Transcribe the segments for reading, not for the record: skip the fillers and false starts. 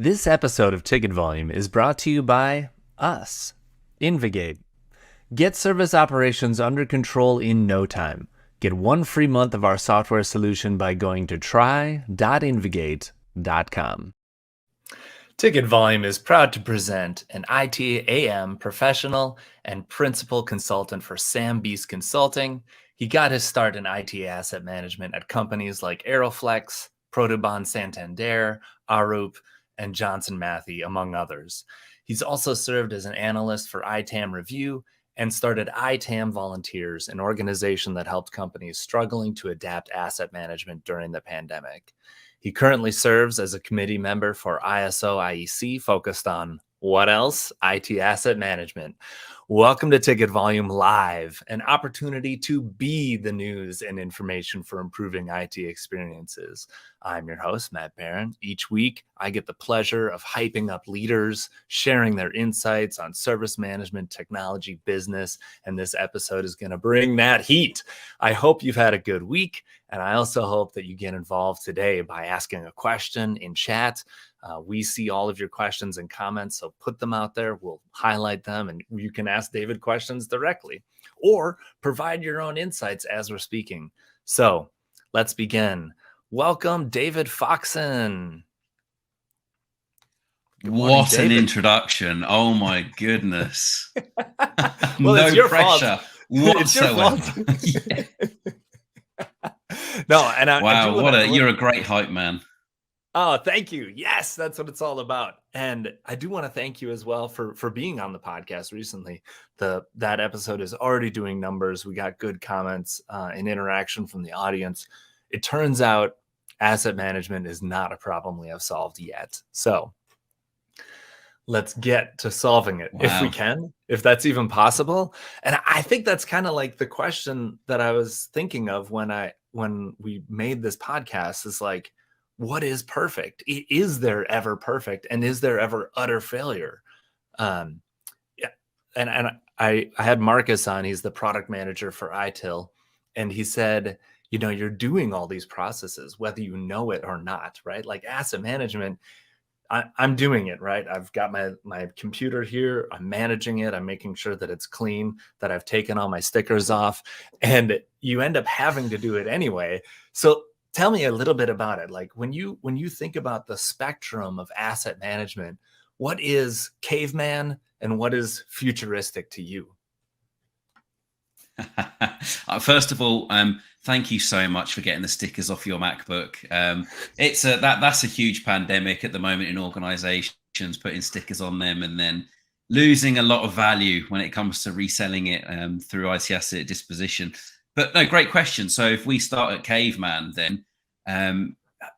This episode of Ticket Volume is brought to you by us, InvGate. Get service operations under control in no time. Get 1 free month of our software solution by going to try.invigate.com. Ticket Volume is proud to present an ITAM professional and principal consultant for SAM Beast Consulting. He got his start in IT asset management at companies like Aeroflex, Protobon Santander, Arup, and Johnson Matthey, among others. He's also served as an analyst for ITAM Review and started ITAM Volunteers, an organization that helped companies struggling to adapt asset management during the pandemic. He currently serves as a committee member for ISO IEC, focused on what else? IT asset management. Welcome to Ticket Volume Live, an opportunity to be the news and information for improving IT experiences. I'm your host, Matt Beran. Each week, I get the pleasure of hyping up leaders, sharing their insights on service management, technology, business, and this episode is going to bring that heat. I hope you've had a good week, and I also hope that you get involved today by asking a question in chat. We see all of your questions and comments, so put them out there. We'll highlight them, and you can ask David questions directly or provide your own insights as we're speaking. So let's begin. Welcome, David Foxen. What an introduction. Oh my goodness. Well, no it's your pressure fault. whatsoever. It's your fault. No, and wow, you're a great hype man. Oh, thank you. Yes, that's what it's all about. And I do want to thank you as well for being on the podcast recently. That episode is already doing numbers. We got good comments and interaction from the audience. It turns out asset management is not a problem we have solved yet. So let's get to solving it if we can, if that's even possible. And I think that's kind of like the question that I was thinking of when we made this podcast is like, what is perfect? Is there ever perfect? And is there ever utter failure? Yeah. And I had Marcus on, he's the product manager for ITIL. And he said, you know, you're doing all these processes, whether you know it or not, right? Like asset management, I'm doing it, right? I've got my computer here. I'm managing it. I'm making sure that it's clean, that I've taken all my stickers off, and you end up having to do it anyway. So tell me a little bit about it. Like when you think about the spectrum of asset management, what is caveman and what is futuristic to you? First of all, thank you so much for getting the stickers off your MacBook. That's a huge pandemic at the moment in organizations, putting stickers on them and then losing a lot of value when it comes to reselling it through IT asset disposition. But no, great question. So if we start at caveman, then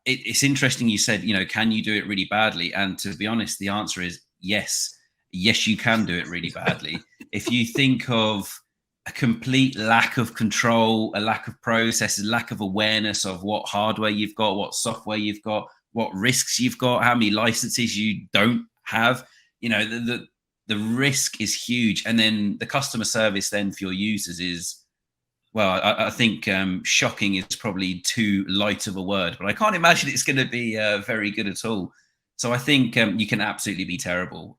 it's interesting. You said, you know, can you do it really badly? And to be honest, the answer is yes. Yes, you can do it really badly. If you think of a complete lack of control, a lack of processes, lack of awareness of what hardware you've got, what software you've got, what risks you've got, how many licenses you don't have, you know, the risk is huge. And then the customer service then for your users is, well, I think shocking is probably too light of a word, but I can't imagine it's going to be very good at all. So I think you can absolutely be terrible.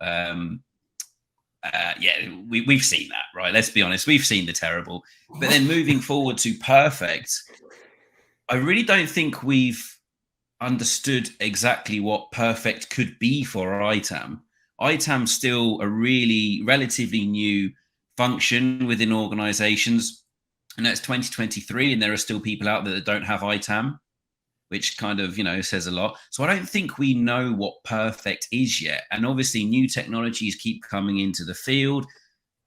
We've seen that, right? Let's be honest. We've seen the terrible. But then moving forward to perfect, I really don't think we've understood exactly what perfect could be for ITAM. ITAM's still a really relatively new function within organizations. And that's 2023, and there are still people out there that don't have ITAM, which kind of, you know, says a lot. So I don't think we know what perfect is yet. And obviously new technologies keep coming into the field.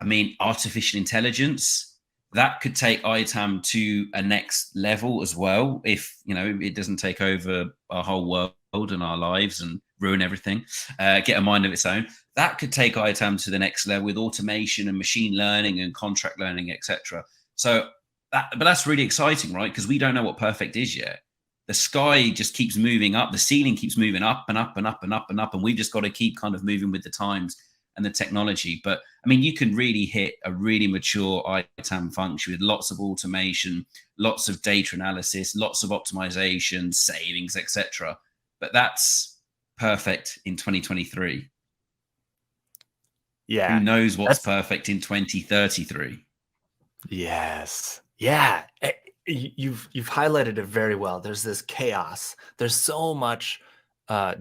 I mean, artificial intelligence, that could take ITAM to a next level as well. If, you know, it doesn't take over our whole world and our lives and ruin everything, get a mind of its own. That could take ITAM to the next level with automation and machine learning and contract learning, etc. But that's really exciting, right? Because we don't know what perfect is yet. The sky just keeps moving up. The ceiling keeps moving up and up and up and up and up. And we've just got to keep kind of moving with the times and the technology. But I mean, you can really hit a really mature ITAM function with lots of automation, lots of data analysis, lots of optimization, savings, etc. But that's perfect in 2023? Yeah. Who knows what's That's perfect in 2033? Yes. Yeah. You've highlighted it very well. There's this chaos. There's so much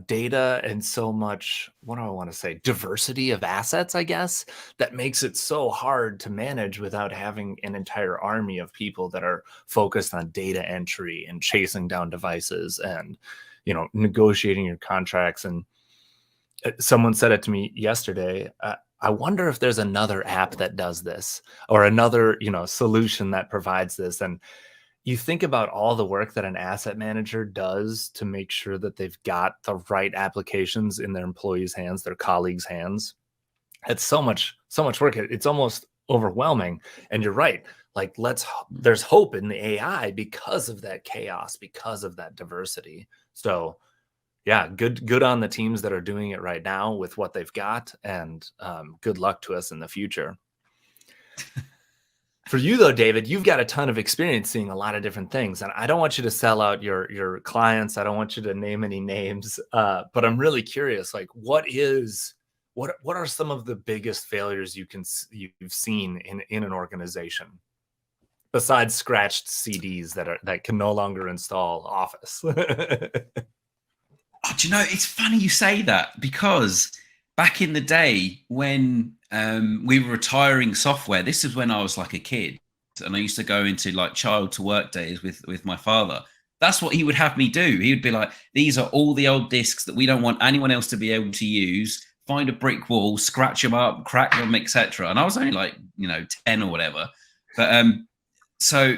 data and so much, what do I want to say, diversity of assets, I guess, that makes it so hard to manage without having an entire army of people that are focused on data entry and chasing down devices and, negotiating your contracts. And someone said it to me yesterday. I wonder if there's another app that does this or another, solution that provides this. And you think about all the work that an asset manager does to make sure that they've got the right applications in their employees' hands, their colleagues' hands. It's so much work. It's almost overwhelming. And you're right. Like, there's hope in the AI because of that chaos, because of that diversity. So yeah, good on the teams that are doing it right now with what they've got, and good luck to us in the future. For you though, David, you've got a ton of experience seeing a lot of different things, and I don't want you to sell out your clients. I don't want you to name any names, but I'm really curious. Like, what are some of the biggest failures you've seen in an organization besides scratched CDs that can no longer install Office? Oh, do you know, it's funny you say that, because back in the day when we were retiring software, this is when I was like a kid, and I used to go into like child to work days with my father. That's what he would have me do. He would be like, these are all the old discs that we don't want anyone else to be able to use. Find a brick wall, scratch them up, crack them, etc. And I was only like, 10 or whatever. But so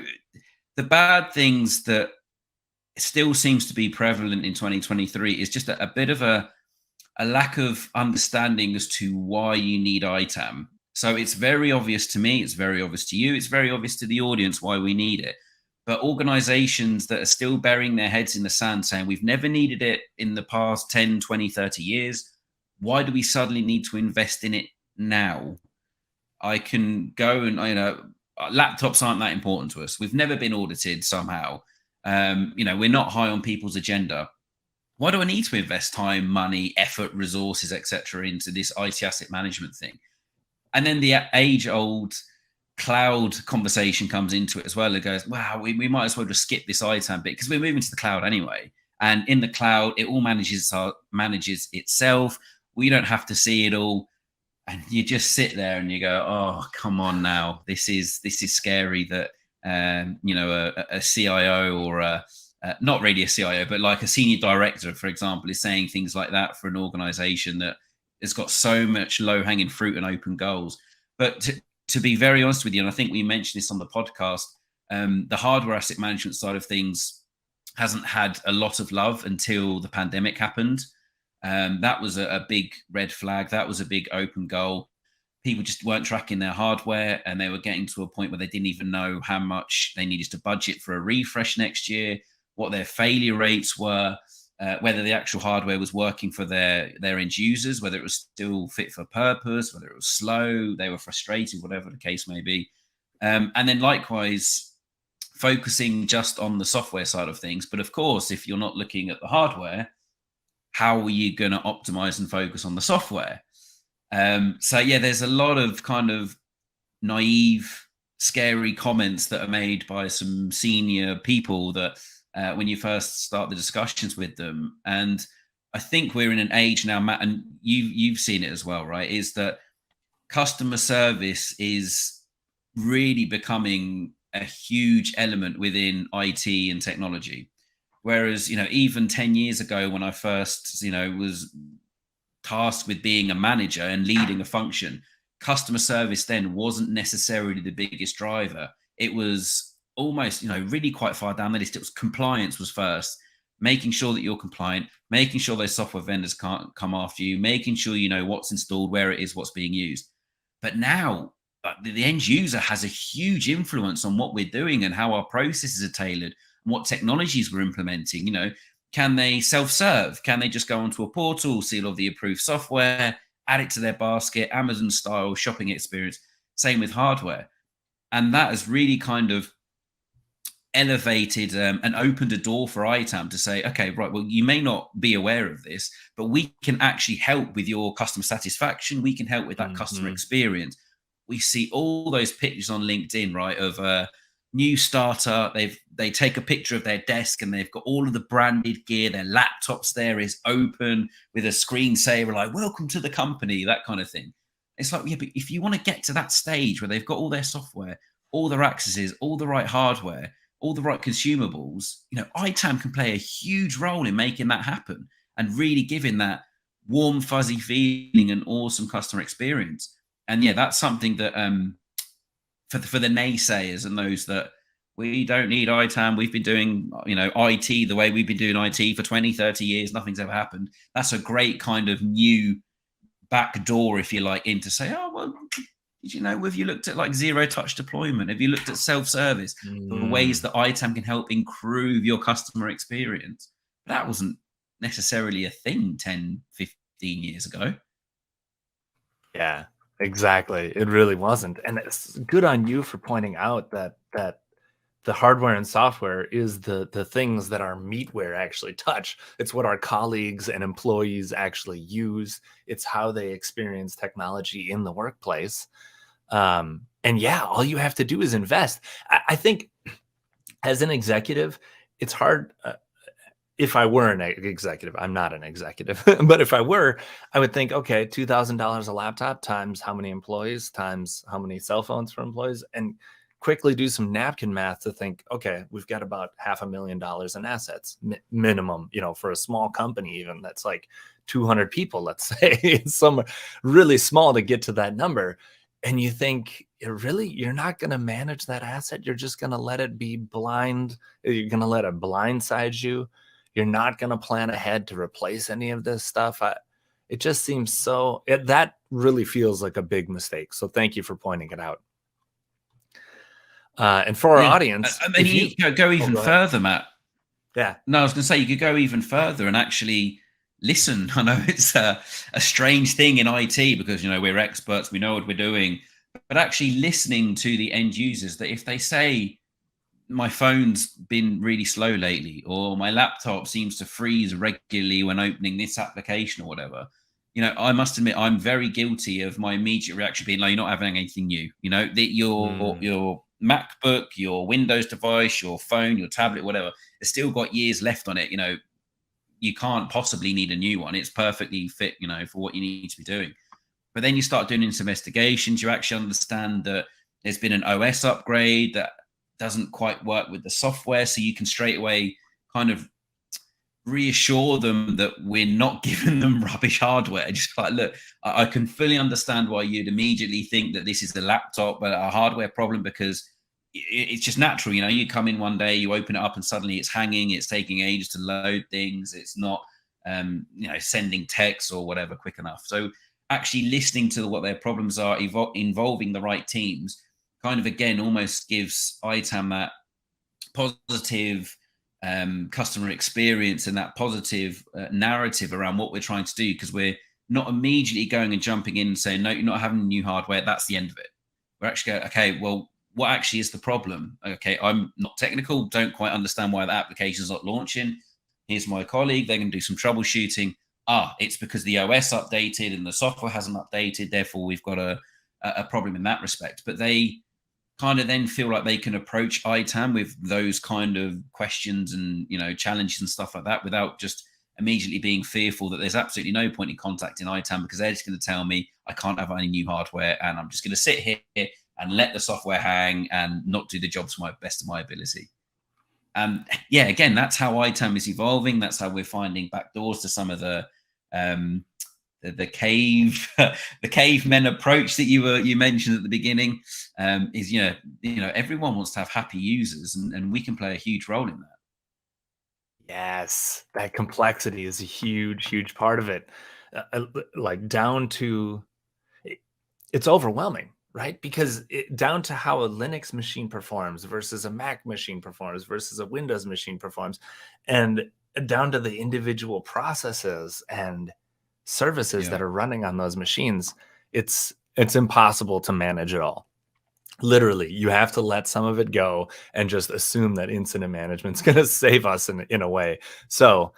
the bad things that still seems to be prevalent in 2023 is just a bit of a lack of understanding as to why you need ITAM. So it's very obvious to me, it's very obvious to you, it's very obvious to the audience why we need it. But organizations that are still burying their heads in the sand saying we've never needed it in the past 10, 20, 30 years, why do we suddenly need to invest in it now? I can go and, laptops aren't that important to us. We've never been audited somehow. We're not high on people's agenda. Why do I need to invest time, money, effort, resources, etc., into this IT asset management thing? And then the age-old cloud conversation comes into it as well. It goes, wow, we might as well just skip this ITAM bit because we're moving to the cloud anyway. And in the cloud, it all manages itself. We don't have to see it all. And you just sit there and you go, oh, come on now. This is scary that, a CIO or not really a CIO, but like a senior director, for example, is saying things like that for an organization that has got so much low hanging fruit and open goals. But to be very honest with you, and I think we mentioned this on the podcast, the hardware asset management side of things hasn't had a lot of love until the pandemic happened. That was a big red flag. That was a big open goal. People just weren't tracking their hardware, and they were getting to a point where they didn't even know how much they needed to budget for a refresh next year, what their failure rates were, whether the actual hardware was working for their end users, whether it was still fit for purpose, whether it was slow, they were frustrated, whatever the case may be. And then likewise, focusing just on the software side of things. But of course, if you're not looking at the hardware, how are you going to optimize and focus on the software? So yeah, there's a lot of kind of naive, scary comments that are made by some senior people that when you first start the discussions with them. And I think we're in an age now, Matt, and you've seen it as well, right? Is that customer service is really becoming a huge element within IT and technology. Whereas, even 10 years ago when I first, was tasked with being a manager and leading a function, customer service then wasn't necessarily the biggest driver. It was almost, really quite far down the list. It was compliance was first, making sure that you're compliant, making sure those software vendors can't come after you, making sure you know what's installed, where it is, what's being used. But now the end user has a huge influence on what we're doing and how our processes are tailored and what technologies we're implementing. Can they self-serve? Can they just go onto a portal, see all of the approved software, add it to their basket, Amazon-style shopping experience? Same with hardware. And that has really kind of elevated and opened a door for ITAM to say, okay, right, well, you may not be aware of this, but we can actually help with your customer satisfaction. We can help with that customer Mhm. experience. We see all those pictures on LinkedIn, right, of a new starter. They take a picture of their desk and they've got all of the branded gear. Their laptops there is open with a screensaver, like "Welcome to the company," that kind of thing. It's like, yeah, but if you want to get to that stage where they've got all their software, all their accesses, all the right hardware, all the right consumables, ITAM can play a huge role in making that happen and really giving that warm, fuzzy feeling and awesome customer experience. And yeah, that's something that for the naysayers and those that we don't need ITAM, we've been doing IT the way we've been doing IT for 20, 30 years, nothing's ever happened. That's a great kind of new back door, if you like, in to say, oh, well, did you know, have you looked at like zero touch deployment? Have you looked at self-service, the ways Mm. that ITAM can help improve your customer experience? That wasn't necessarily a thing 10, 15 years ago. Yeah, exactly. It really wasn't. And it's good on you for pointing out that the hardware and software is the things that our meatware actually touch. It's what our colleagues and employees actually use. It's how they experience technology in the workplace. And yeah, all you have to do is invest. I think as an executive, it's hard. If I were an executive, I'm not an executive, but if I were, I would think, okay, $2,000 a laptop times how many employees times how many cell phones for employees, and quickly do some napkin math to think, okay, we've got about $500,000 in assets minimum, for a small company, even that's like 200 people, let's say. It's some really small to get to that number. And you think, really, you're not going to manage that asset. You're just going to let it be blind. You're going to let it blindside you. You're not going to plan ahead to replace any of this stuff. It just seems that really feels like a big mistake. So thank you for pointing it out. And for our Yeah. audience, I mean, you could go even go ahead. further, Matt. Yeah. No, I was going to say you could go even further and actually listen. I know it's a strange thing in IT because, we're experts, we know what we're doing, but actually listening to the end users, that if they say, my phone's been really slow lately, or my laptop seems to freeze regularly when opening this application or whatever, I must admit I'm very guilty of my immediate reaction being like, you're not having anything new. That your MacBook, your Windows device, your phone, your tablet, whatever, it's still got years left on it. You can't possibly need a new one. It's perfectly fit, for what you need to be doing. But then you start doing some investigations, you actually understand that there's been an OS upgrade that doesn't quite work with the software. So you can straight away kind of reassure them that we're not giving them rubbish hardware. Just like, look, I can fully understand why you'd immediately think that this is a laptop, but a hardware problem, because it's just natural. You come in one day, you open it up and suddenly it's hanging, it's taking ages to load things. It's not, sending text or whatever quick enough. So actually listening to what their problems are, involving the right teams, kind of again almost gives ITAM that positive customer experience and that positive narrative around what we're trying to do, because we're not immediately going and jumping in and saying, no, you're not having new hardware, that's the end of it. We're actually going, okay, well, what actually is the problem? Okay, I'm not technical, don't quite understand why the application is not launching. Here's my colleague, they're going to do some troubleshooting. It's because the OS updated and the software hasn't updated, therefore we've got a problem in that respect. But they kind of then feel like they can approach ITAM with those kind of questions and challenges and stuff like that, without just immediately being fearful that there's absolutely no point in contacting ITAM, because they're just going to tell me I can't have any new hardware and I'm just going to sit here and let the software hang and not do the job to my best of my ability. Yeah, again, that's how ITAM is evolving. That's how we're finding back doors to some of the cave the cavemen approach that you mentioned at the beginning. Is everyone wants to have happy users, and we can play a huge role in that. Yes, that complexity is a huge part of it. Like down to it's overwhelming, right? Because down to how a Linux machine performs versus a Mac machine performs versus a Windows machine performs, and down to the individual processes and services that are running on those machines, it's impossible to manage it all. Literally, you have to let some of it go and just assume that incident management's going to save us in a way. So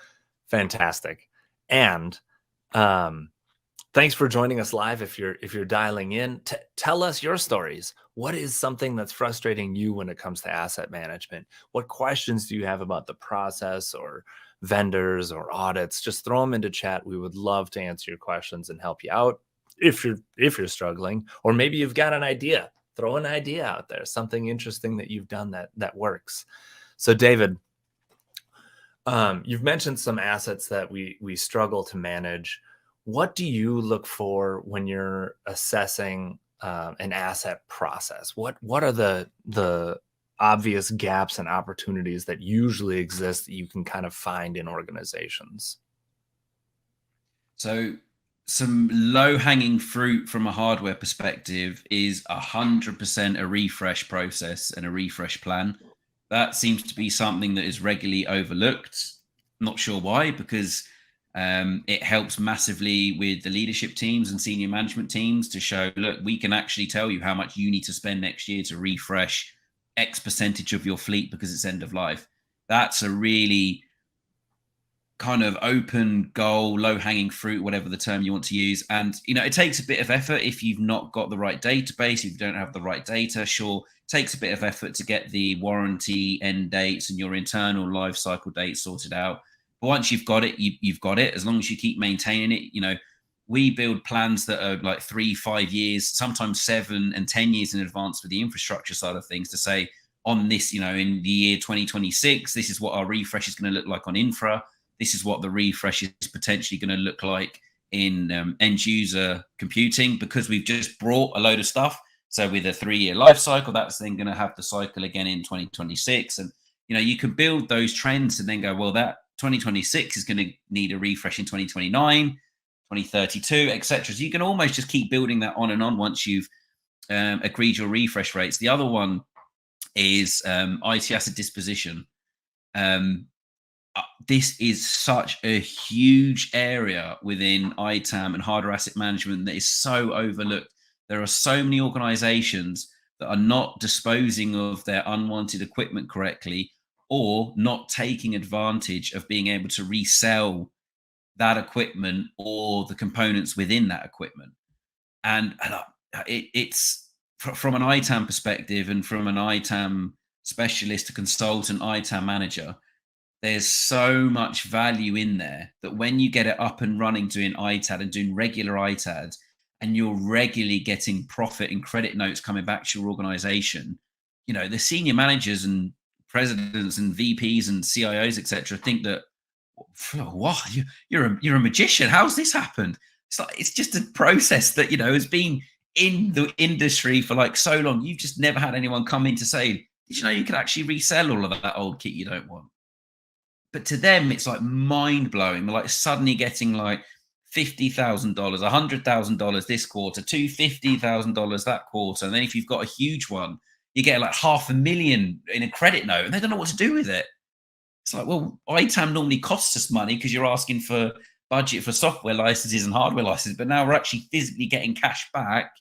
fantastic. And thanks for joining us live. If you're dialing in, tell us your stories. What is something that's frustrating you when it comes to asset management? What questions do you have about the process or vendors or audits? Just throw them into chat. We would love to answer your questions and help you out if you're struggling, or maybe you've got an idea. Throw an idea out there, something interesting that you've done that works. So David, you've mentioned some assets that we struggle to manage. What do you look for when you're assessing an asset process? What are the obvious gaps and opportunities that usually exist that you can kind of find in organizations? So some low-hanging fruit from a hardware perspective is 100% a refresh process and a refresh plan. That seems to be something that is regularly overlooked. Not sure why, because it helps massively with the leadership teams and senior management teams to show, look, we can actually tell you how much you need to spend next year to refresh X percentage of your fleet because it's end of life. That's a really kind of open goal, low hanging fruit, whatever the term you want to use. And, it takes a bit of effort if you've not got the right database, if you don't have the right data. Sure, it takes a bit of effort to get the warranty end dates and your internal life cycle dates sorted out. But once you've got it, you've got it. As long as you keep maintaining it, we build plans that are like 3-5 years, sometimes 7 and 10 years in advance for the infrastructure side of things to say on this, in the year 2026, this is what our refresh is going to look like on infra. This is what the refresh is potentially going to look like in end user computing, because we've just brought a load of stuff. So with a 3-year life cycle, that's then going to have the cycle again in 2026. And, you can build those trends and then go, well, that 2026 is going to need a refresh in 2029, 2032, etc. So you can almost just keep building that on and on once you've agreed your refresh rates. The other one is IT asset disposition. This is such a huge area within ITAM and hardware asset management that is so overlooked. There are so many organizations that are not disposing of their unwanted equipment correctly, or not taking advantage of being able to resell that equipment or the components within that equipment. And it's from an ITAM perspective and from an ITAM specialist, a consultant, ITAM manager, there's so much value in there that when you get it up and running doing ITAD and doing regular ITAD, and you're regularly getting profit and credit notes coming back to your organization, the senior managers and presidents and VPs and CIOs, etc., think that, wow, you're a magician. How's this happened? It's just a process that, has been in the industry for like so long. You've just never had anyone come in to say, did you know you could actually resell all of that old kit you don't want? But to them, it's like mind blowing. They're like suddenly getting like $50,000, $100,000 this quarter, $250,000 that quarter. And then if you've got a huge one, you get like $500,000 in a credit note, and they don't know what to do with it. It's like, well, ITAM normally costs us money because you're asking for budget for software licenses and hardware licenses, but now we're actually physically getting cash back.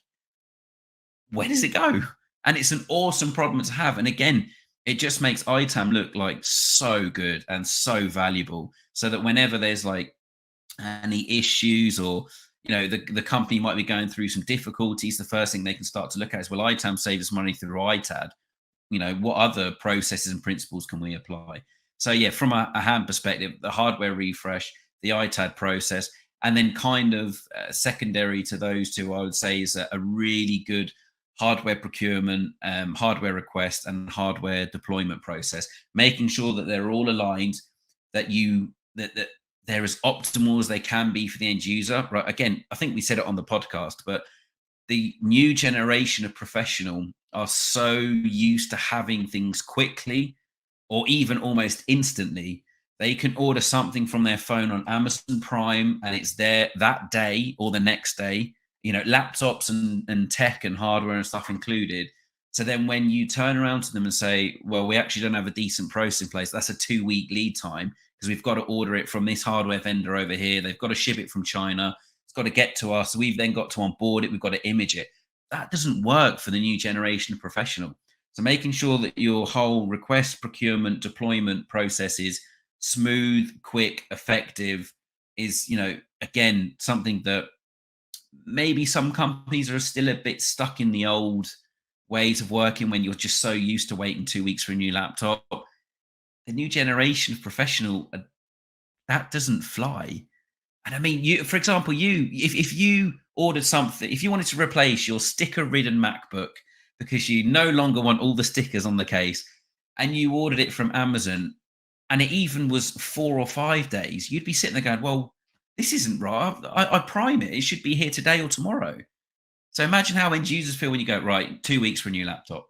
Where does it go? And it's an awesome problem to have. And again, it just makes ITAM look like so good and so valuable, so that whenever there's like any issues, or the company might be going through some difficulties, the first thing they can start to look at is, well, ITAM saves us money through ITAD. What other processes and principles can we apply? So yeah, from a hand perspective, the hardware refresh, the ITAD process, and then kind of secondary to those two, I would say, is a really good hardware procurement, hardware request, and hardware deployment process, making sure that they're all aligned, that they're as optimal as they can be for the end user. Right. Again, I think we said it on the podcast, but the new generation of professional are so used to having things quickly, or even almost instantly. They can order something from their phone on Amazon Prime and it's there that day or the next day, laptops and tech and hardware and stuff included. So then when you turn around to them and say, well, we actually don't have a decent process in place, that's a 2-week lead time because we've got to order it from this hardware vendor over here. They've got to ship it from China. It's got to get to us. We've then got to onboard it. We've got to image it. that doesn't work for the new generation of professional. So making sure that your whole request, procurement, deployment process is smooth, quick, effective is, again, something that maybe some companies are still a bit stuck in the old ways of working when you're just so used to waiting 2 weeks for a new laptop. The new generation of professional, that doesn't fly. And I mean, for example, if you ordered something, if you wanted to replace your sticker-ridden MacBook because you no longer want all the stickers on the case, and you ordered it from Amazon, and it even was 4 or 5 days, you'd be sitting there going, well, this isn't right. I prime it. It should be here today or tomorrow. So imagine how end users feel when you go, right, 2 weeks for a new laptop.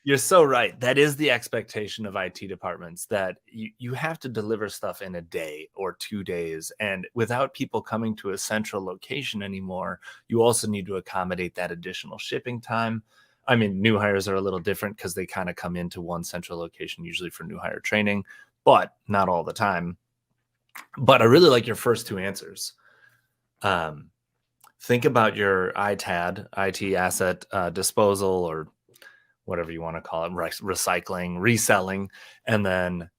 You're so right. That is the expectation of IT departments, that you have to deliver stuff in a day or 2 days. And without people coming to a central location anymore, you also need to accommodate that additional shipping time. I mean, new hires are a little different because they kind of come into one central location, usually for new hire training, but not all the time. But I really like your first two answers. Think about your ITAD, IT asset disposal, or whatever you want to call it, recycling, reselling, and then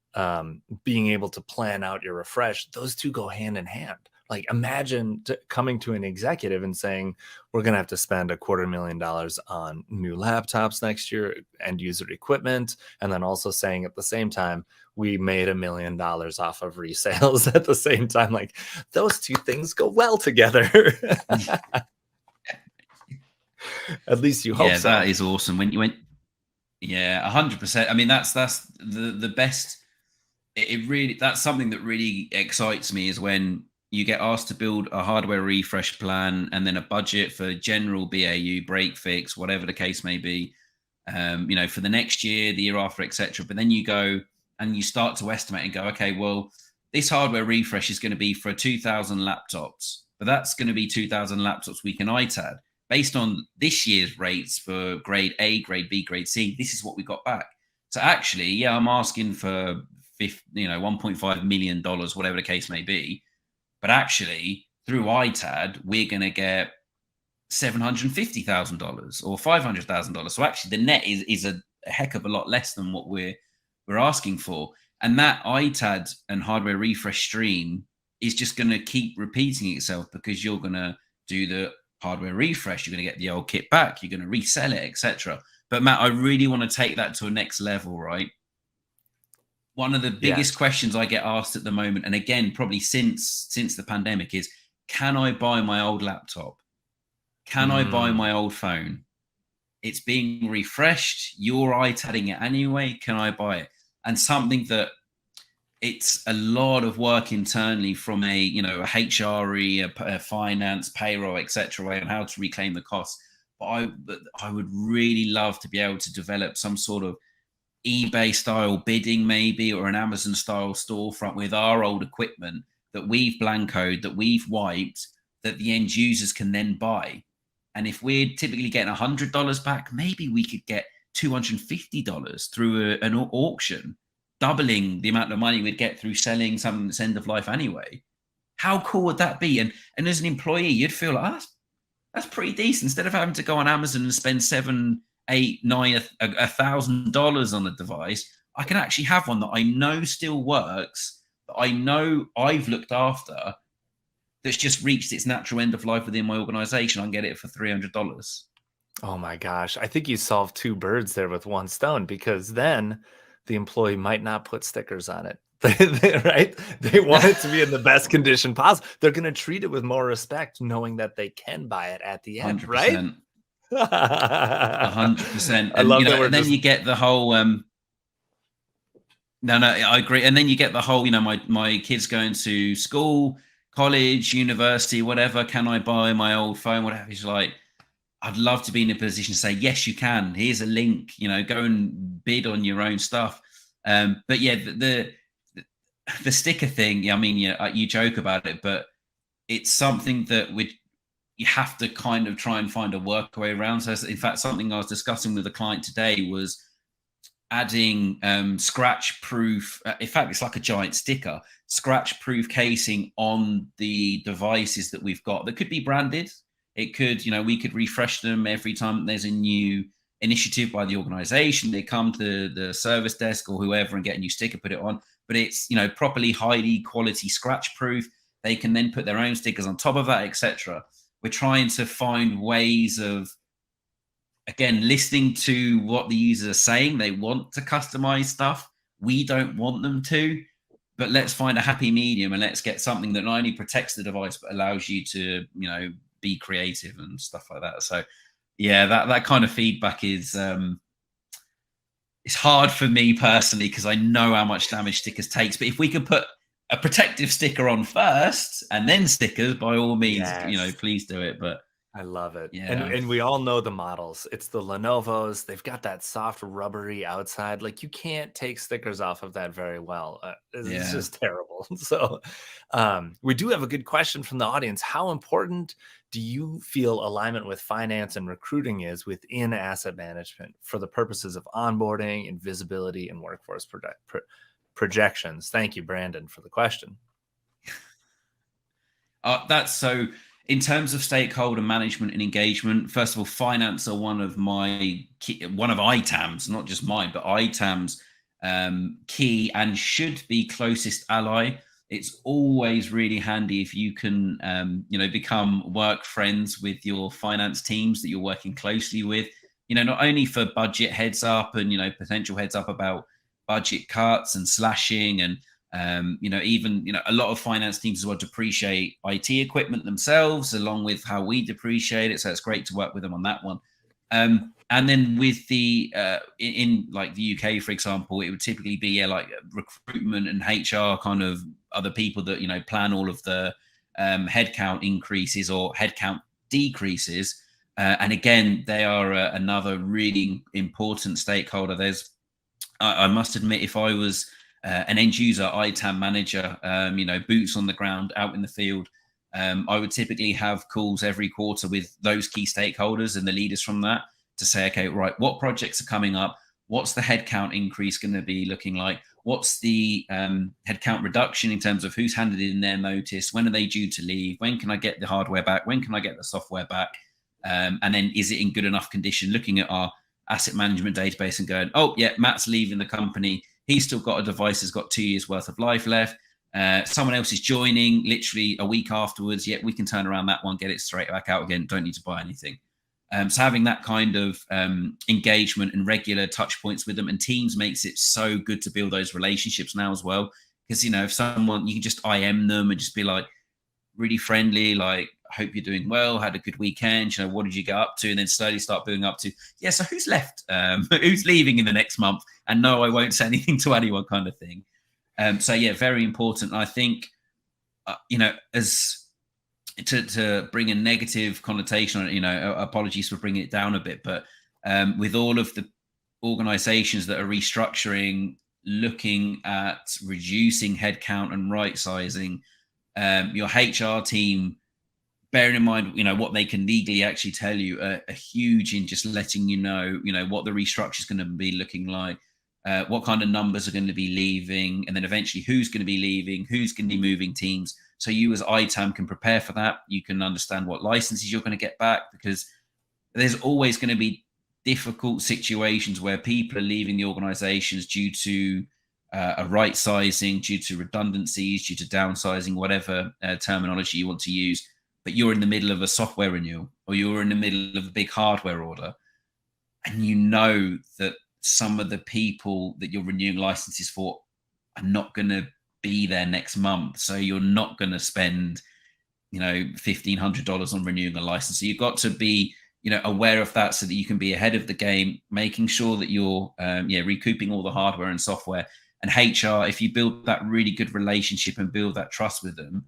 being able to plan out your refresh. Those two go hand in hand. Like, imagine coming to an executive and saying, we're going to have to spend $250,000 on new laptops next year, end user equipment. And then also saying at the same time, we made $1 million off of resales at the same time. Like, those two things go well together. At least you hope so. Yeah, that is awesome. When you went, yeah, 100%. I mean, that's the best. It really, that's something that really excites me, is when you get asked to build a hardware refresh plan and then a budget for general BAU, break fix, whatever the case may be, for the next year, the year after, etc. But then you go and you start to estimate and go, okay, well, this hardware refresh is going to be for 2,000 laptops, but that's going to be 2,000 laptops we can ITAD. Based on this year's rates for grade A, grade B, grade C, this is what we got back. So actually, yeah, I'm asking for $1.5 million, whatever the case may be. But actually, through ITAD, we're going to get $750,000 or $500,000. So actually, the net is a heck of a lot less than what we're asking for. And that ITAD and hardware refresh stream is just going to keep repeating itself, because you're going to do the hardware refresh, you're going to get the old kit back, you're going to resell it, etc. But Matt, I really want to take that to a next level, right? One of the biggest questions I get asked at the moment, and again, probably since the pandemic, is, can I buy my old laptop? Can I buy my old phone? It's being refreshed. You're ITADing it anyway. Can I buy it? And something that, it's a lot of work internally from a HRE, a finance, payroll, etc., and how to reclaim the costs. But I would really love to be able to develop some sort of eBay style bidding, maybe, or an Amazon style storefront with our old equipment that we've blancoed, that we've wiped, that the end users can then buy. And if we're typically getting $100 back, maybe we could get $250 through an auction, doubling the amount of money we'd get through selling something that's end of life anyway. How cool would that be? And as an employee, you'd feel like, that's pretty decent. Instead of having to go on Amazon and spend $700, $800, $900, $1,000 on a device, I can actually have one that I know still works, that I know I've looked after, that's just reached its natural end of life within my organization. I can get it for $300. Oh my gosh. I think you solved two birds there with one stone, because then the employee might not put stickers on it. Right? They want it to be in the best condition possible. They're going to treat it with more respect, knowing that they can buy it at the end, 100%. right? 100%. I love that. And then you get the whole no, I agree. And then you get the whole, my kids going to school, college, university, whatever. Can I buy my old phone? Whatever. It's like, I'd love to be in a position to say, yes, you can. Here's a link, go and bid on your own stuff. But yeah, the sticker thing, I mean, you joke about it, but it's something that you have to kind of try and find a workaway around. So in fact, something I was discussing with a client today was adding scratch proof. In fact, it's like a giant sticker, scratch proof casing on the devices that we've got that could be branded. It could, we could refresh them every time there's a new initiative by the organization. They come to the service desk or whoever and get a new sticker, put it on. But it's, properly highly quality scratch proof. They can then put their own stickers on top of that, etc. We're trying to find ways of, again, listening to what the users are saying. They want to customize stuff. We don't want them to, but let's find a happy medium and let's get something that not only protects the device, but allows you to, be creative and stuff like that. So yeah, that kind of feedback is, it's hard for me personally, because I know how much damage stickers takes. But if we could put a protective sticker on first and then stickers, by all means, please do it. But I love it. yeah. And we all know the models. It's the Lenovo's. They've got that soft rubbery outside. Like, you can't take stickers off of that very well. It's just terrible. So we do have a good question from the audience. How important do you feel alignment with finance and recruiting is within asset management for the purposes of onboarding and visibility and workforce projections? Thank you, Brandon, for the question. That's so. In terms of stakeholder management and engagement, first of all, finance are one of ITAM's, not just mine, but ITAM's key and should be closest ally. It's always really handy if you can, become work friends with your finance teams that you're working closely with. Not only for budget heads up and potential heads up about budget cuts and slashing and even a lot of finance teams as well depreciate IT equipment themselves, along with how we depreciate it. So it's great to work with them on that one. And then with the in like the UK, for example, it would typically be like recruitment and HR kind of other people that plan all of the headcount increases or headcount decreases. And again, they are another really important stakeholder. I must admit, if I was an end user ITAM manager, boots on the ground out in the field, I would typically have calls every quarter with those key stakeholders and the leaders from that to say, okay, right, what projects are coming up? What's the headcount increase going to be looking like? What's the headcount reduction in terms of who's handed in their notice? When are they due to leave? When can I get the hardware back? When can I get the software back? And then is it in good enough condition? Looking at our asset management database and going, oh yeah, Matt's leaving the company. He's still got a device that's got 2 years worth of life left. Someone else is joining literally a week afterwards. Yet we can turn around that one, get it straight back out again. Don't need to buy anything. So having that kind of engagement and regular touch points with them and teams makes it so good to build those relationships now as well. Because, if someone, you can just IM them and just be like really friendly, like, hope you're doing well, had a good weekend, what did you get up to? And then slowly start building up to, yeah, so who's left? Who's leaving in the next month? And no, I won't say anything to anyone, kind of thing. So yeah, very important. I think, as to bring a negative connotation on it, apologies for bringing it down a bit, but with all of the organizations that are restructuring, looking at reducing headcount and right sizing, your HR team, bearing in mind, what they can legally actually tell you, are huge in just letting you know what the restructure is going to be looking like, what kind of numbers are going to be leaving, and then eventually who's going to be leaving, who's going to be moving teams. So you as ITAM can prepare for that. You can understand what licenses you're going to get back, because there's always going to be difficult situations where people are leaving the organizations due to a right sizing, due to redundancies, due to downsizing, whatever terminology you want to use. But you're in the middle of a software renewal, or you're in the middle of a big hardware order, and you know that some of the people that you're renewing licenses for are not going to be there next month. So you're not going to spend, $1,500 on renewing a license. So you've got to be, aware of that so that you can be ahead of the game, making sure that you're, recouping all the hardware and software. And HR, if you build that really good relationship and build that trust with them,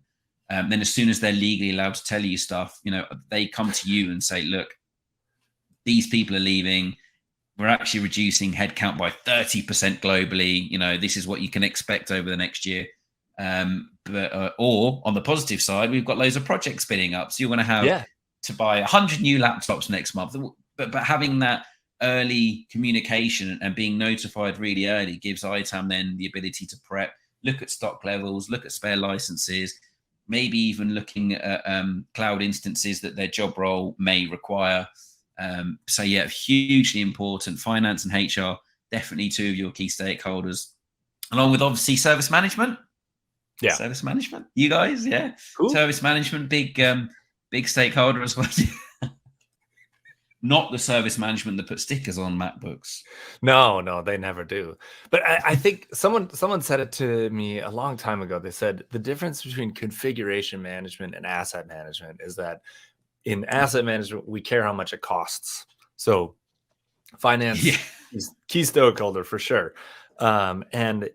then as soon as they're legally allowed to tell you stuff, they come to you and say, look, these people are leaving. We're actually reducing headcount by 30% globally. This is what you can expect over the next year. Or on the positive side, we've got loads of projects spinning up. So you're going to have to buy 100 new laptops next month. But having that early communication and being notified really early gives ITAM then the ability to prep, look at stock levels, look at spare licenses, maybe even looking at cloud instances that their job role may require. So yeah, hugely important. Finance and HR, definitely two of your key stakeholders, along with obviously service management. Yeah. Service management, you guys, yeah. Cool. Service management, big stakeholder as well. Not the service management that put stickers on MacBooks. No, they never do. But I think someone said it to me a long time ago. They said the difference between configuration management and asset management is that in asset management, we care how much it costs. So finance is key stakeholder for sure. And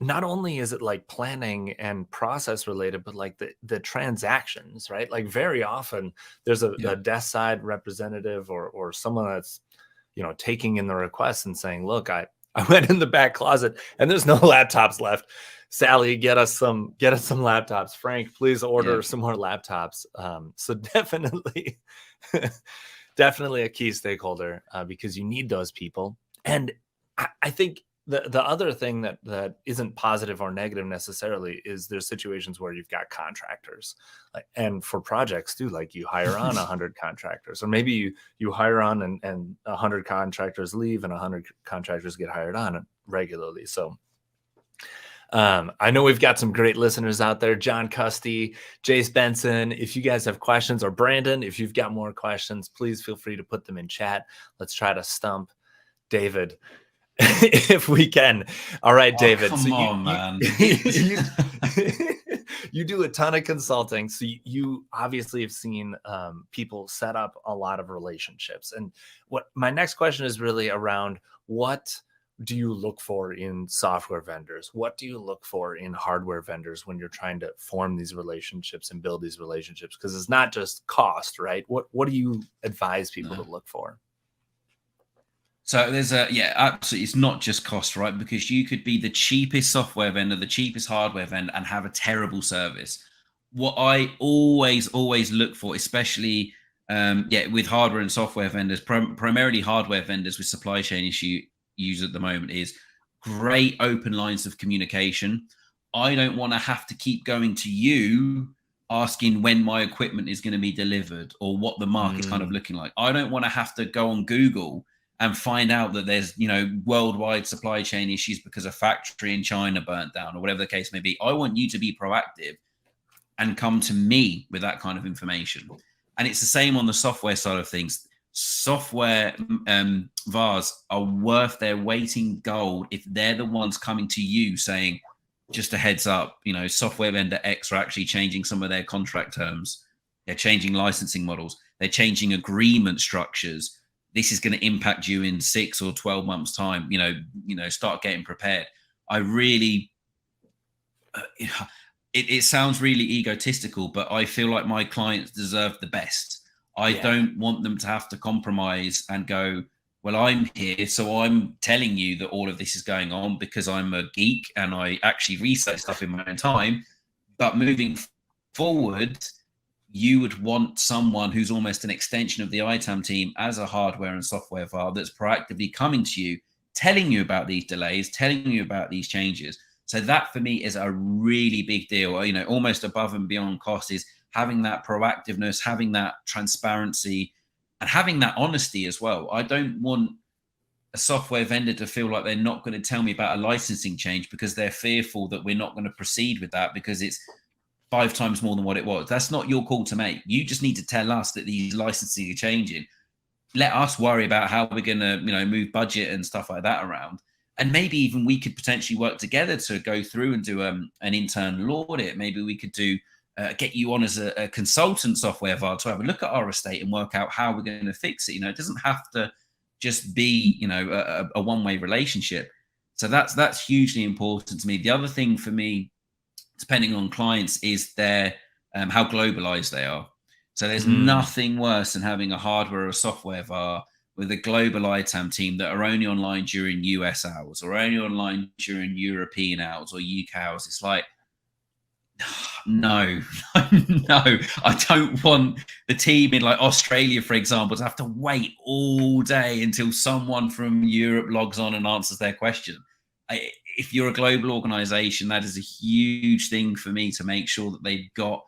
not only is it like planning and process related, but like the transactions, right? Like very often there's a desk side representative or someone that's, taking in the request and saying, look, I went in the back closet and there's no laptops left. Sally, get us some laptops. Frank, please order some more laptops. So definitely, definitely a key stakeholder because you need those people. And I think the other thing that isn't positive or negative necessarily is there's situations where you've got contractors, and for projects too, like you hire on 100 contractors, or maybe you hire on and 100 contractors leave and 100 contractors get hired on regularly. So I know we've got some great listeners out there. John Custy, Jace Benson. If you guys have questions, or Brandon, if you've got more questions, please feel free to put them in chat. Let's try to stump David if we can. All right, David. Come on, man. You do a ton of consulting, so you obviously have seen people set up a lot of relationships. And what my next question is really around, what do you look for in software vendors? What do you look for in hardware vendors when you're trying to form these relationships and build these relationships? Because it's not just cost, right? What do you advise people to look for? So there's absolutely. It's not just cost, right? Because you could be the cheapest software vendor, the cheapest hardware vendor, and have a terrible service. What I always look for, especially with hardware and software vendors, primarily hardware vendors with supply chain issues at the moment, is great open lines of communication. I don't want to have to keep going to you asking when my equipment is going to be delivered or what the market's kind of looking like. I don't want to have to go on Google and find out that there's, worldwide supply chain issues because a factory in China burnt down or whatever the case may be. I want you to be proactive and come to me with that kind of information. And it's the same on the software side of things. Software VARs are worth their weight in gold if they're the ones coming to you saying, just a heads up, software vendor X are actually changing some of their contract terms. They're changing licensing models. They're changing agreement structures. This is going to impact you in 6 or 12 months' time. Start getting prepared. I really, it sounds really egotistical, but I feel like my clients deserve the best. I don't want them to have to compromise and go, well, I'm here, so I'm telling you that all of this is going on because I'm a geek and I actually research stuff in my own time. But moving forward, you would want someone who's almost an extension of the ITAM team as a hardware and software VAR that's proactively coming to you, telling you about these delays, telling you about these changes. So that for me is a really big deal. Almost above and beyond cost is having that proactiveness, having that transparency, and having that honesty as well. I don't want a software vendor to feel like they're not going to tell me about a licensing change because they're fearful that we're not going to proceed with that because it's 5 times more than what it was. That's not your call to make. You just need to tell us that these licensing are changing. Let us worry about how we're going to, move budget and stuff like that around. And maybe even we could potentially work together to go through and do an internal audit. Maybe we could do get you on as a consultant software VAR to have a look at our estate and work out how we're going to fix it. It doesn't have to just be, a one-way relationship. So that's hugely important to me. The other thing for me, depending on clients, is their how globalized they are. So there's nothing worse than having a hardware or software VAR with a global ITAM team that are only online during US hours or only online during European hours or UK hours. It's like, no, I don't want the team in like Australia, for example, to have to wait all day until someone from Europe logs on and answers their question. If you're a global organization, that is a huge thing for me to make sure that they've got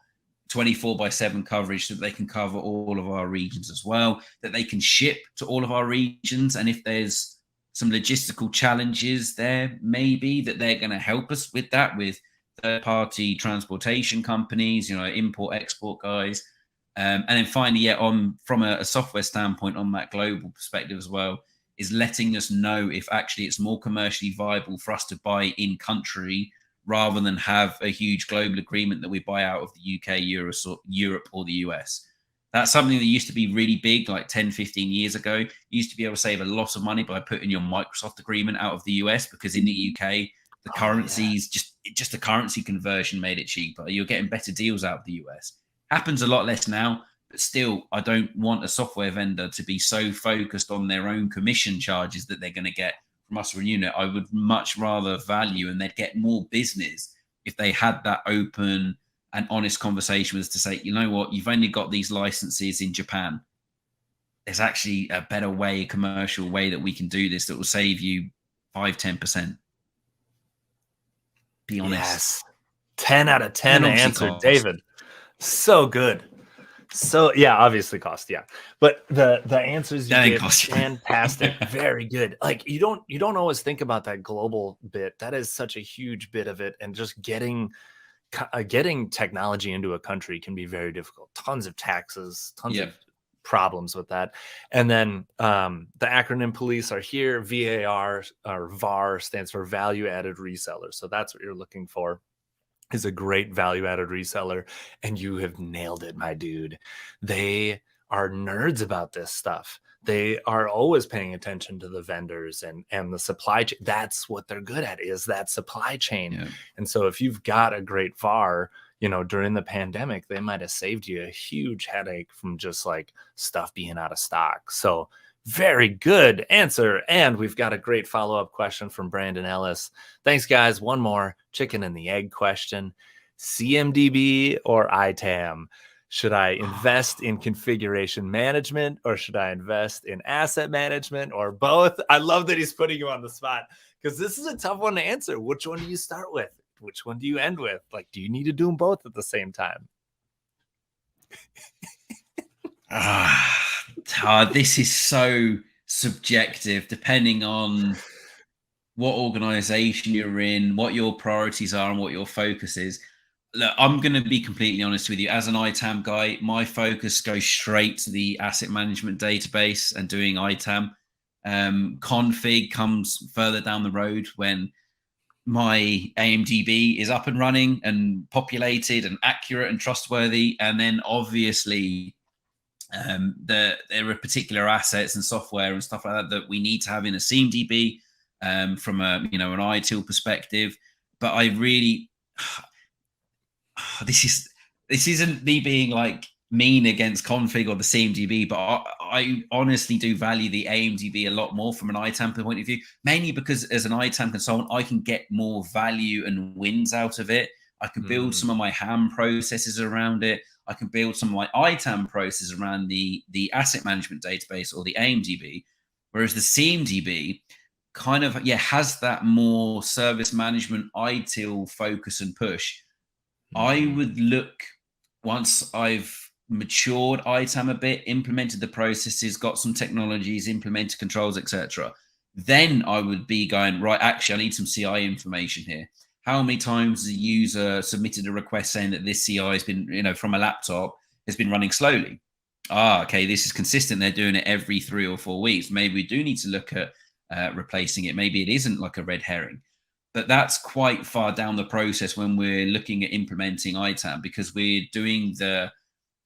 24/7 coverage so that they can cover all of our regions as well, that they can ship to all of our regions. And if there's some logistical challenges there, maybe that they're going to help us with that, with third-party transportation companies, import export guys. And then finally, from a software standpoint, on that global perspective as well, is letting us know if actually it's more commercially viable for us to buy in country rather than have a huge global agreement that we buy out of the UK, Europe, or the US. That's something that used to be really big like 10, 15 years ago. You used to be able to save a lot of money by putting your Microsoft agreement out of the US, because in the UK, the currencies, just the currency conversion made it cheaper. You're getting better deals out of the US. Happens a lot less now, but still, I don't want a software vendor to be so focused on their own commission charges that they're going to get from us or a unit. I would much rather value, and they'd get more business if they had that open and honest conversation with us to say, you know what, you've only got these licenses in Japan. There's actually a better way, commercial way that we can do this that will save you 5-10%. Be honest. Yes. 10 out of 10 answer, David. So good. So yeah, obviously cost, yeah. But the answers you gave, fantastic. Very good. Like you don't always think about that global bit. That is such a huge bit of it. And just getting technology into a country can be very difficult. Tons of taxes, tons of problems with that. And then the acronym police are here. VAR or VAR stands for value added reseller. So that's what you're looking for, is a great value-added reseller. And you have nailed it, my dude. They are nerds about this stuff. They are always paying attention to the vendors and the supply chain. That's what they're good at, is that supply chain. Yeah. And so if you've got a great VAR, during the pandemic, they might have saved you a huge headache from just like stuff being out of stock. So very good answer. And we've got a great follow-up question from Brandon Ellis. Thanks, guys. One more chicken and the egg question. CMDB or ITAM? Should I invest in configuration management, or should I invest in asset management, or both? I love that he's putting you on the spot, because this is a tough one to answer. Which one do you start with? Which one do you end with? Like, do you need to do them both at the same time? This is so subjective, depending on what organization you're in, what your priorities are, and what your focus is. Look, I'm going to be completely honest with you. As an ITAM guy, my focus goes straight to the asset management database and doing ITAM. Config comes further down the road when my AMDB is up and running and populated and accurate and trustworthy. And then obviously there are particular assets and software and stuff like that we need to have in a CMDB from an ITIL perspective. But I really, this isn't me being like mean against config or the CMDB, but I honestly do value the AMDB a lot more from an ITAM point of view, mainly because as an ITAM consultant, I can get more value and wins out of it. I can build some of my HAM processes around it. I can build some of my ITAM processes around the asset management database or the AMDB, whereas the CMDB kind of, has that more service management ITIL focus and push. I would look, once I've matured ITAM a bit, implemented the processes, got some technologies, implemented controls, etc., then I would be going, right, actually, I need some CI information here. How many times has a user submitted a request saying that this CI has been, from a laptop, has been running slowly? Okay, this is consistent. They're doing it every 3 or 4 weeks. Maybe we do need to look at replacing it. Maybe it isn't like a red herring. But that's quite far down the process when we're looking at implementing ITAM, because we're doing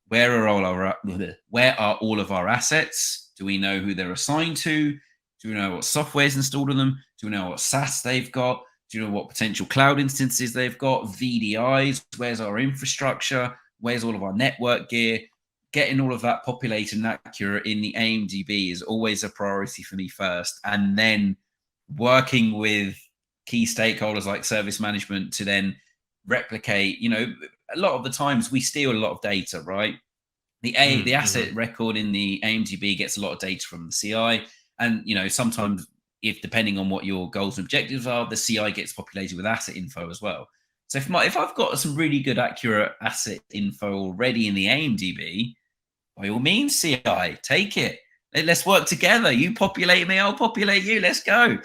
where are all of our assets? Do we know who they're assigned to? Do we know what software is installed on them? Do we know what SaaS they've got? Do you know what potential cloud instances they've got? VDIs, where's our infrastructure? Where's all of our network gear? Getting all of that populated and accurate in the AMDB is always a priority for me first. And then working with key stakeholders like service management to then replicate, a lot of the times we steal a lot of data, right? The asset record in the AMDB gets a lot of data from the CI. And, sometimes, if depending on what your goals and objectives are, the CI gets populated with asset info as well. So if I've got some really good accurate asset info already in the AIMDb, by all means, CI, take it. Let's work together. You populate me, I'll populate you. Let's go.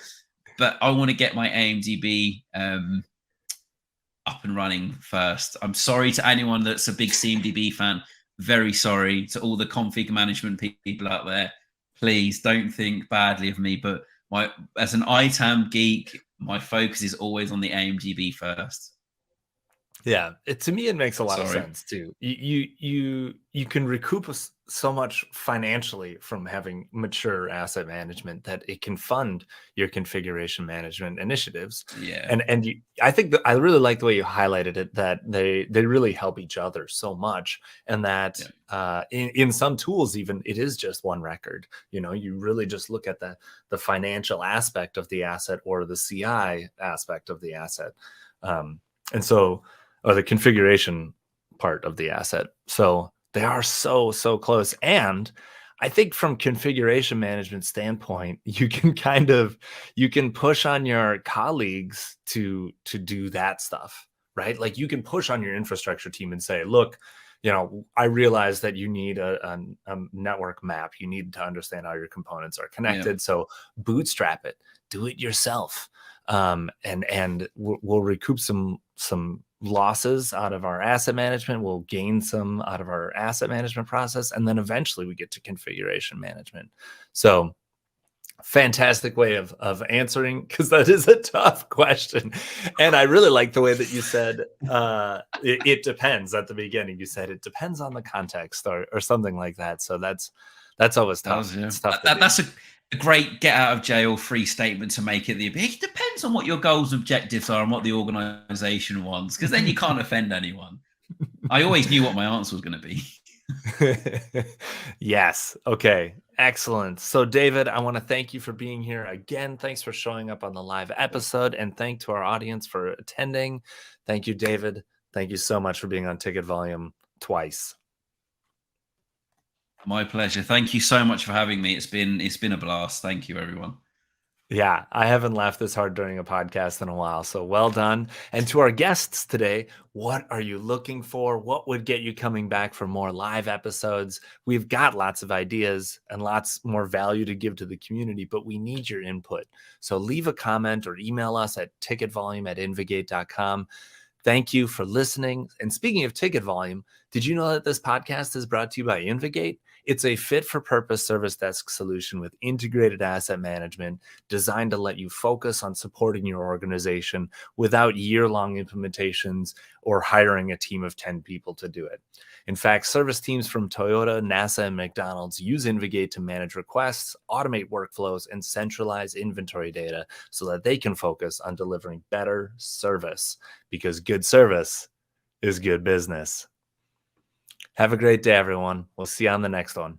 But I want to get my AIMDb up and running first. I'm sorry to anyone that's a big CMDB fan. Very sorry to all the config management people out there. Please don't think badly of me. But as an ITAM geek, my focus is always on the AIMDb first. Yeah, to me, it makes a lot of sense too. You can recoup so much financially from having mature asset management that it can fund your configuration management initiatives. Yeah, and I think that I really like the way you highlighted it, that they really help each other so much, and that in some tools even it is just one record. You really just look at the financial aspect of the asset or the CI aspect of the asset, or the configuration part of the asset. So they are so close. And I think from configuration management standpoint, you can push on your colleagues to do that stuff, right? Like you can push on your infrastructure team and say, look, I realize that you need a network map. You need to understand how your components are connected. So bootstrap it, do it yourself. And we'll recoup some losses out of our asset management. We'll gain some out of our asset management process. And then eventually we get to configuration management. So fantastic way of answering, because that is a tough question. And I really like the way that you said it depends at the beginning. You said it depends on the context or something like that. So that's always tough. It's tough that's a great get out of jail free statement to make it. It depends on what your goals and objectives are and what the organization wants, because then you can't offend anyone. I always knew what my answer was going to be. Yes. Okay. Excellent. So David, I want to thank you for being here again. Thanks for showing up on the live episode, and thank to our audience for attending. Thank you, David. Thank you so much for being on Ticket Volume twice. My pleasure. Thank you so much for having me. It's been a blast. Thank you, everyone. Yeah, I haven't laughed this hard during a podcast in a while, so well done. And to our guests today, what are you looking for? What would get you coming back for more live episodes? We've got lots of ideas and lots more value to give to the community, but we need your input. So leave a comment or email us at ticketvolume@invgate.com. Thank you for listening. And speaking of Ticket Volume, did you know that this podcast is brought to you by InvGate? It's a fit-for-purpose service desk solution with integrated asset management designed to let you focus on supporting your organization without year-long implementations or hiring a team of 10 people to do it. In fact, service teams from Toyota, NASA, and McDonald's use InvGate to manage requests, automate workflows, and centralize inventory data so that they can focus on delivering better service, because good service is good business. Have a great day, everyone. We'll see you on the next one.